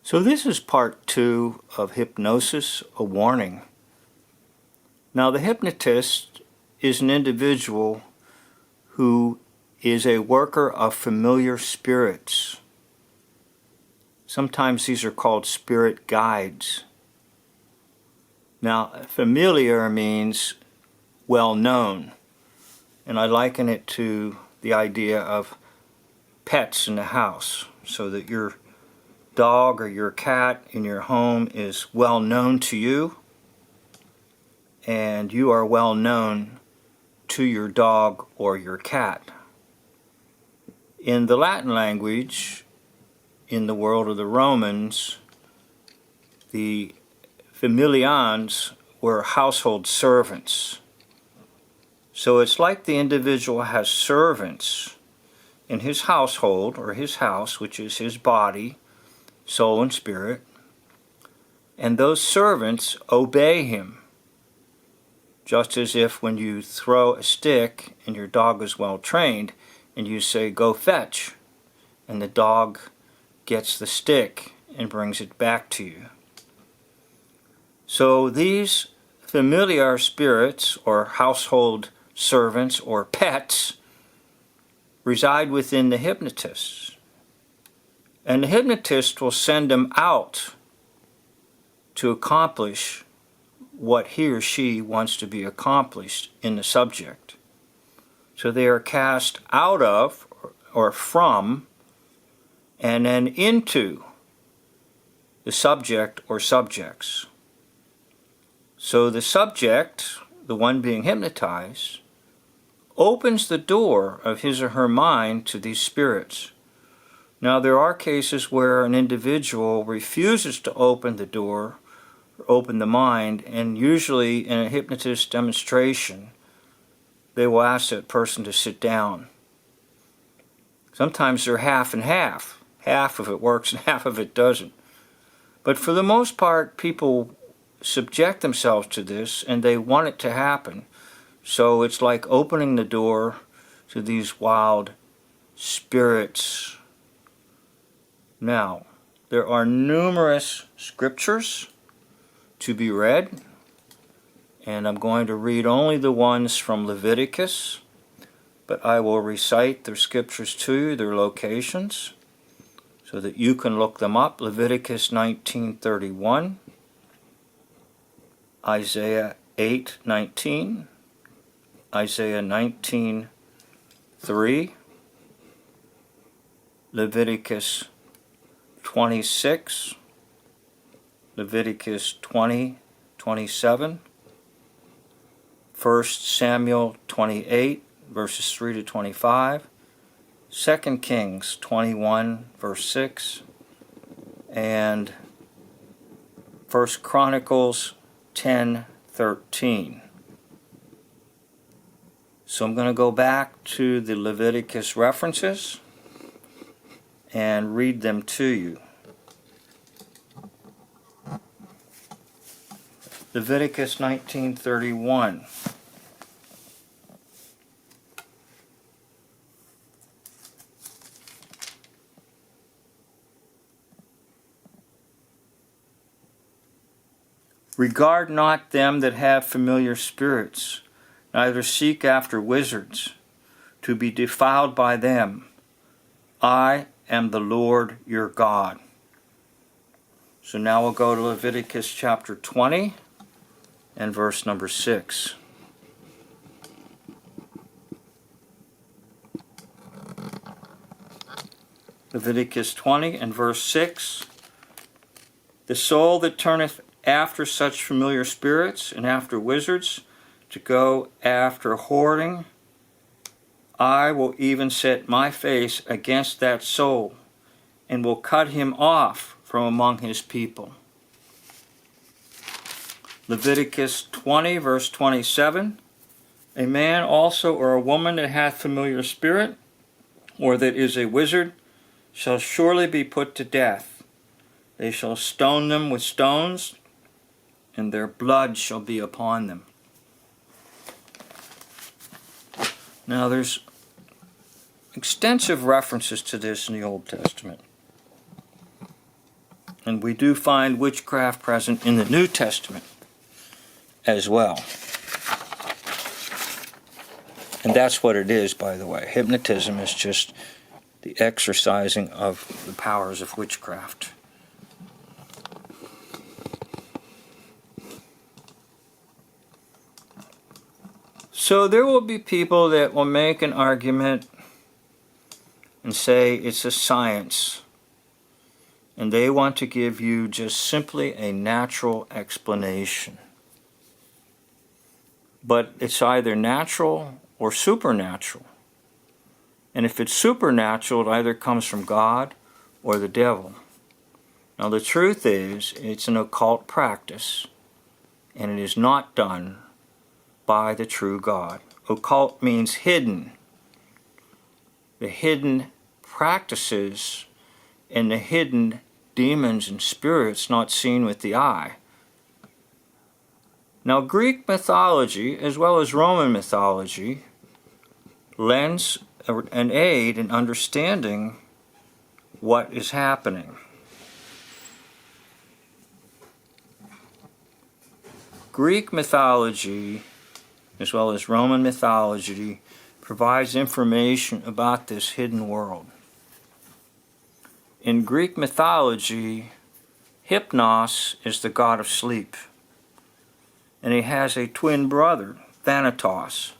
So this is part 2 of Hypnosis, a warning. Now the hypnotist is an individual who is a worker of familiar spirits. Sometimes these are called spirit guides. Now familiar means well known, and I liken it to the idea of pets in the house, so that your dog or your cat in your home is well known to you, and you are well known to your dog or your cat. In the Latin language, in the world of the Romans, the familians were household servants. So it's like the individual has servants in his household or his house, which is his body, soul and spirit, and those servants obey him, just as if when you throw a stick and your dog is well trained and you say go fetch, and the dog gets the stick and brings it back to you. So these familiar spirits or household servants or pets reside within the hypnotist. And the hypnotist will send them out to accomplish what he or she wants to be accomplished in the subject. So they are cast out of or from and then into the subject or subjects. So the subject, the one being hypnotized, opens the door of his or her mind to these spirits. Now there are cases where an individual refuses to open the door, or open the mind, and usually in a hypnotist demonstration they will ask that person to sit down. Sometimes they're half and half. Half of it works and half of it doesn't. But for the most part, people subject themselves to this and they want it to happen. So it's like opening the door to these wild spirits. Now, there are numerous scriptures to be read, and I'm going to read only the ones from Leviticus, but I will recite their scriptures to you, their locations, so that you can look them up. Leviticus 19:31, Isaiah 8:19, Isaiah 19:3, Leviticus 26, Leviticus 20:27, 1 Samuel 28, verses 3 to 25, 2 Kings 21, verse 6, and 1 Chronicles 10:13. So I'm going to go back to the Leviticus references and read them to you. Leviticus 19:31. Regard not them that have familiar spirits, neither seek after wizards, to be defiled by them. I am the Lord your God. So now we'll go to Leviticus chapter 20 and verse number 6. Leviticus 20 and verse 6. The soul that turneth after such familiar spirits and after wizards, to go after whoring, I will even set my face against that soul, and will cut him off from among his people. Leviticus 20, verse 27. A man also or a woman that hath familiar spirit, or that is a wizard, shall surely be put to death. They shall stone them with stones, and their blood shall be upon them. Now there's extensive references to this in the Old Testament. And we do find witchcraft present in the New Testament as well. And that's what it is, by the way. Hypnotism is just the exercising of the powers of witchcraft. So there will be people that will make an argument and say it's a science, and they want to give you just simply a natural explanation. But it's either natural or supernatural. And if it's supernatural, it either comes from God or the devil. Now the truth is, it's an occult practice, and it is not done by the true God. Occult means hidden. The hidden practices and the hidden demons and spirits not seen with the eye. Now Greek mythology, as well as Roman mythology, lends an aid in understanding what is happening. Greek mythology, as well as Roman mythology, provides information about this hidden world. In Greek mythology, Hypnos is the god of sleep, and he has a twin brother, Thanatos,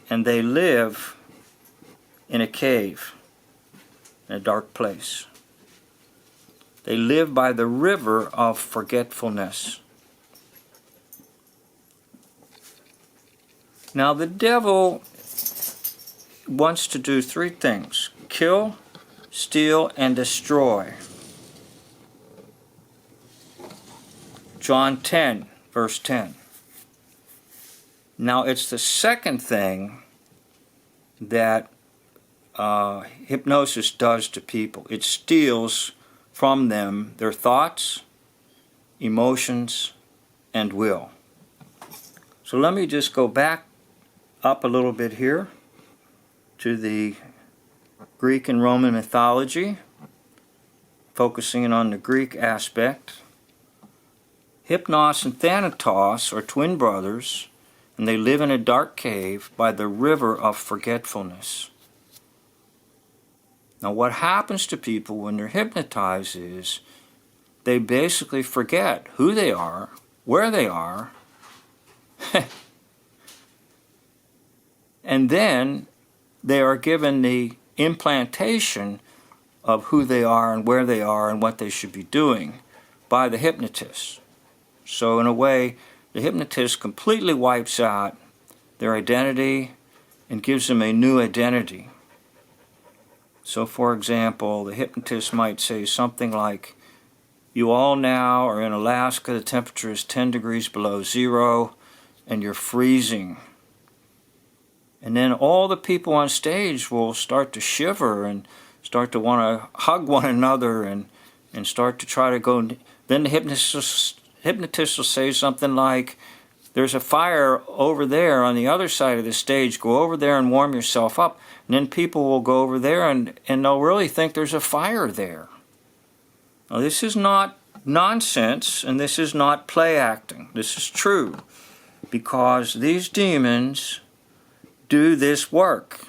and they live in a cave, in a dark place. They live by the river of forgetfulness. Now the devil wants to do three things: kill, steal, and destroy. John 10, verse 10. Now it's the second thing that hypnosis does to people. It steals from them their thoughts, emotions, and will. So let me just go back up a little bit here to the Greek and Roman mythology, focusing on the Greek aspect. Hypnos and Thanatos are twin brothers, and they live in a dark cave by the river of forgetfulness. Now what happens to people when they're hypnotized is they basically forget who they are, where they are, and then they are given the implantation of who they are and where they are and what they should be doing by the hypnotist. So in a way, the hypnotist completely wipes out their identity and gives them a new identity. So for example, the hypnotist might say something like, "You all now are in Alaska, the temperature is 10 degrees below zero, and you're freezing." And then all the people on stage will start to shiver and start to want to hug one another and start to try to go. Then the hypnotist will say something like, "There's a fire over there on the other side of the stage. Go over there and warm yourself up." And then people will go over there and they'll really think there's a fire there. Now this is not nonsense, and this is not play acting. This is true, because these demons do this work.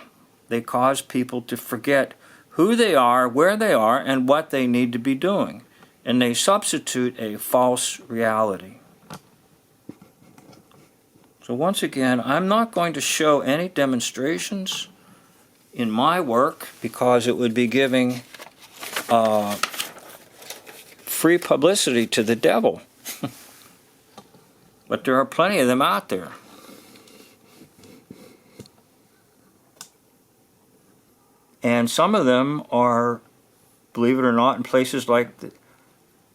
They cause people to forget who they are, where they are, and what they need to be doing. And they substitute a false reality. So once again, I'm not going to show any demonstrations in my work because it would be giving free publicity to the devil. But there are plenty of them out there. And some of them are, believe it or not, in places like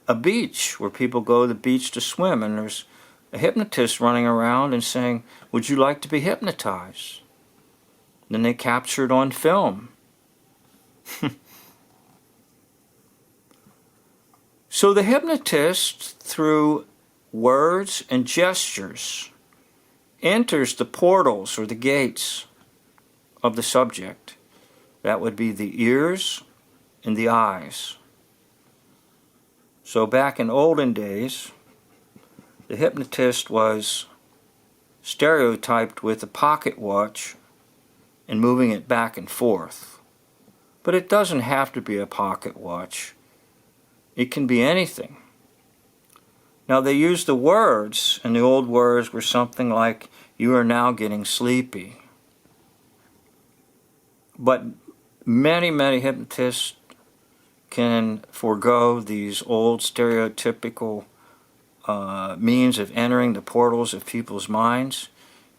a beach, where people go to the beach to swim, and there's a hypnotist running around and saying, "Would you like to be hypnotized?" Then they capture it on film. So the hypnotist, through words and gestures, enters the portals or the gates of the subject. That would be the ears and the eyes. So back in olden days, the hypnotist was stereotyped with a pocket watch and moving it back and forth. But it doesn't have to be a pocket watch. It can be anything. Now they used the words, and the old words were something like, "You are now getting sleepy." But many, many hypnotists can forego these old stereotypical means of entering the portals of people's minds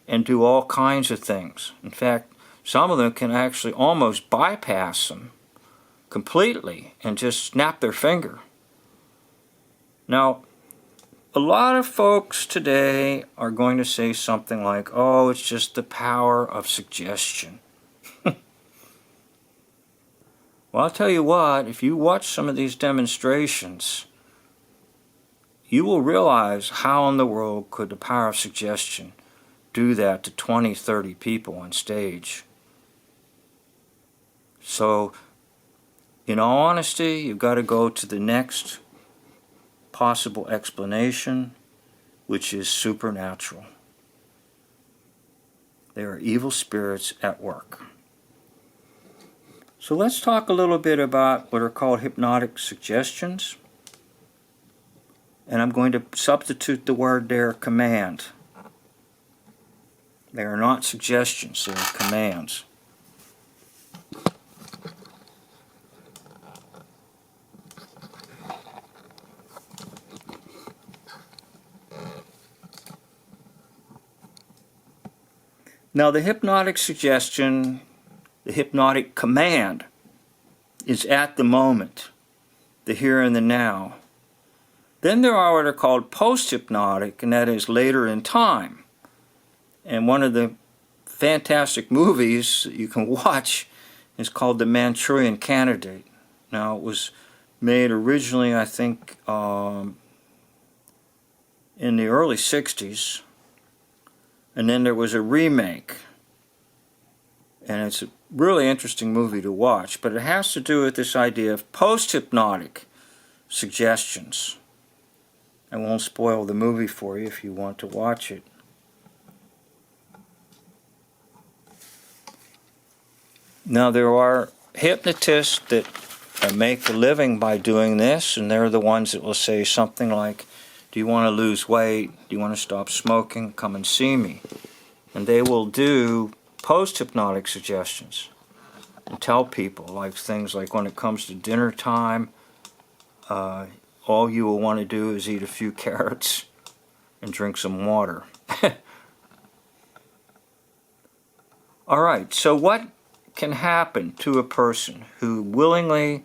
and do all kinds of things. In fact, some of them can actually almost bypass them completely and just snap their finger. Now, a lot of folks today are going to say something like, "Oh, it's just the power of suggestion." Well, I'll tell you what, if you watch some of these demonstrations, you will realize how in the world could the power of suggestion do that to 20, 30 people on stage. So, in all honesty, you've got to go to the next possible explanation, which is supernatural. There are evil spirits at work. So let's talk a little bit about what are called hypnotic suggestions. And I'm going to substitute the word there, command. They are not suggestions, they are commands. Now the hypnotic suggestion, the hypnotic command, is at the moment, the here and the now. Then there are what are called post-hypnotic, and that is later in time. And one of the fantastic movies that you can watch is called The Manchurian Candidate. Now it was made originally, I think, in the early 60s. And then there was a remake. And it's a really interesting movie to watch. But it has to do with this idea of post-hypnotic suggestions. I won't spoil the movie for you if you want to watch it. Now there are hypnotists that make a living by doing this, and they're the ones that will say something like, "Do you want to lose weight? Do you want to stop smoking? Come and see me." And they will do post-hypnotic suggestions and tell people like things like, when it comes to dinner time, all you will want to do is eat a few carrots and drink some water. Alright, so what can happen to a person who willingly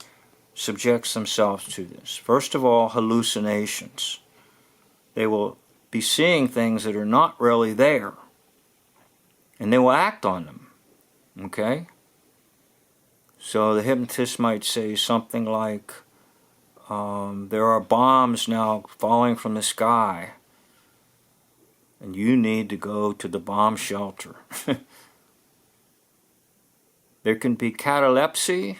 subjects themselves to this? First of all, hallucinations. They will be seeing things that are not really there, and they will act on them. Okay? So the hypnotist might say something like, there are bombs now falling from the sky, and you need to go to the bomb shelter. There can be catalepsy,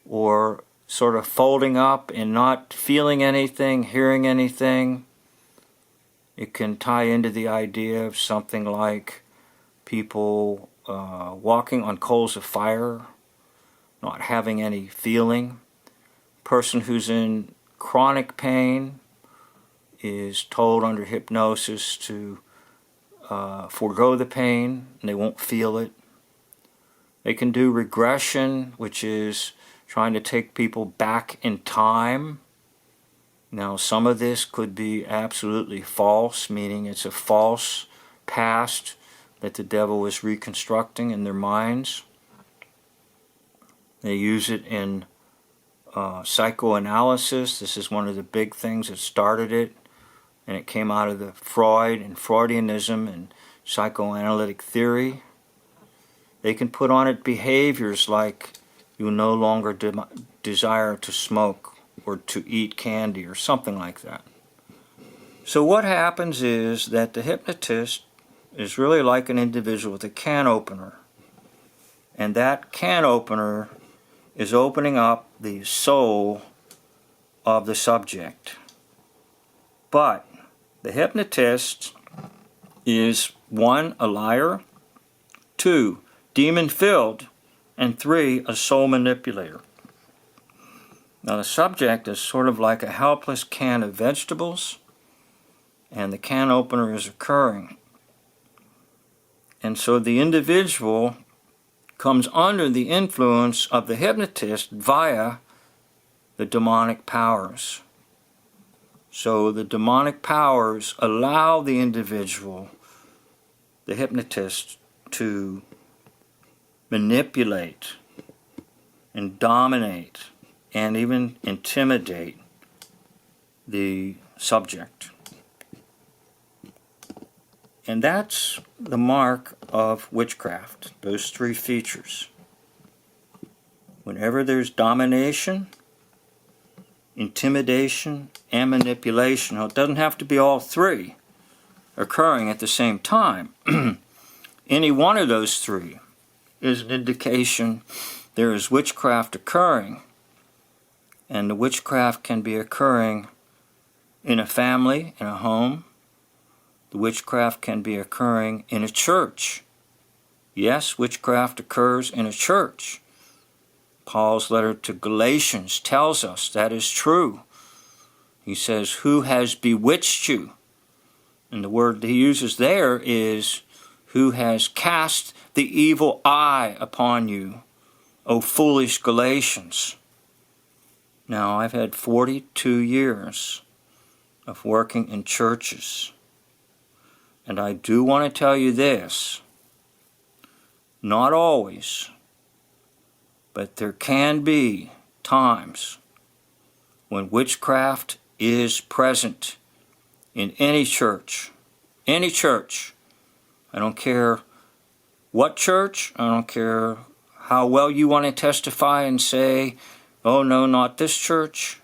or sort of folding up and not feeling anything, hearing anything. It can tie into the idea of something like people walking on coals of fire, not having any feeling. Person who's in chronic pain is told under hypnosis to forego the pain, and they won't feel it. They can do regression, which is trying to take people back in time. Now, some of this could be absolutely false, meaning it's a false past that the devil is reconstructing in their minds. They use it in psychoanalysis. This is one of the big things that started it, and it came out of the Freud and Freudianism and psychoanalytic theory. They can put on it behaviors like you no longer desire to smoke or to eat candy or something like that. So what happens is that the hypnotist is really like an individual with a can opener, and that can opener is opening up the soul of the subject. But the hypnotist is 1, a liar, 2, demon-filled, and 3, a soul manipulator. Now the subject is sort of like a helpless can of vegetables, and the can opener is occurring. And so the individual comes under the influence of the hypnotist via the demonic powers. So the demonic powers allow the individual, the hypnotist, to manipulate and dominate and even intimidate the subject. And that's the mark of witchcraft, those 3 features. Whenever there's domination, intimidation, and manipulation, now it doesn't have to be all 3 occurring at the same time. Any one of those 3 is an indication there is witchcraft occurring. And the witchcraft can be occurring in a family, in a home. The witchcraft can be occurring in a church. Yes, witchcraft occurs in a church. Paul's letter to Galatians tells us that is true. He says, "Who has bewitched you?" And the word he uses there is, "Who has cast the evil eye upon you, O foolish Galatians?" Now, I've had 42 years of working in churches. And I do want to tell you this, not always, but there can be times when witchcraft is present in any church. Any church. I don't care what church, I don't care how well you want to testify and say, "Oh no, not this church,"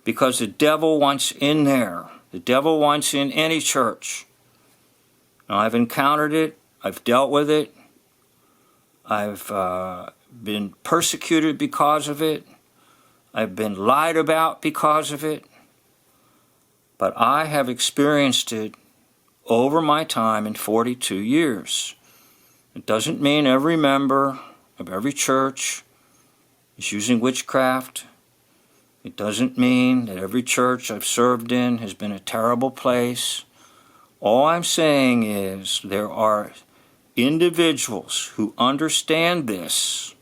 because the devil wants in there. The devil wants in any church. Now, I've encountered it, I've dealt with it, I've been persecuted because of it, I've been lied about because of it, but I have experienced it over my time in 42 years. It doesn't mean every member of every church is using witchcraft. It doesn't mean that every church I've served in has been a terrible place. All I'm saying is there are individuals who understand this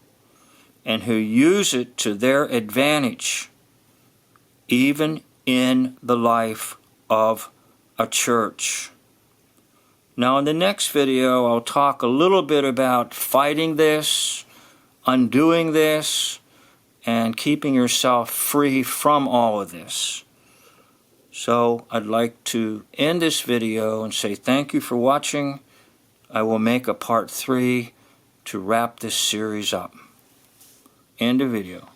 and who use it to their advantage, even in the life of a church. Now, in the next video, I'll talk a little bit about fighting this, undoing this, and keeping yourself free from all of this. So I'd like to end this video and say thank you for watching. I will make a part 3 to wrap this series up. End of video.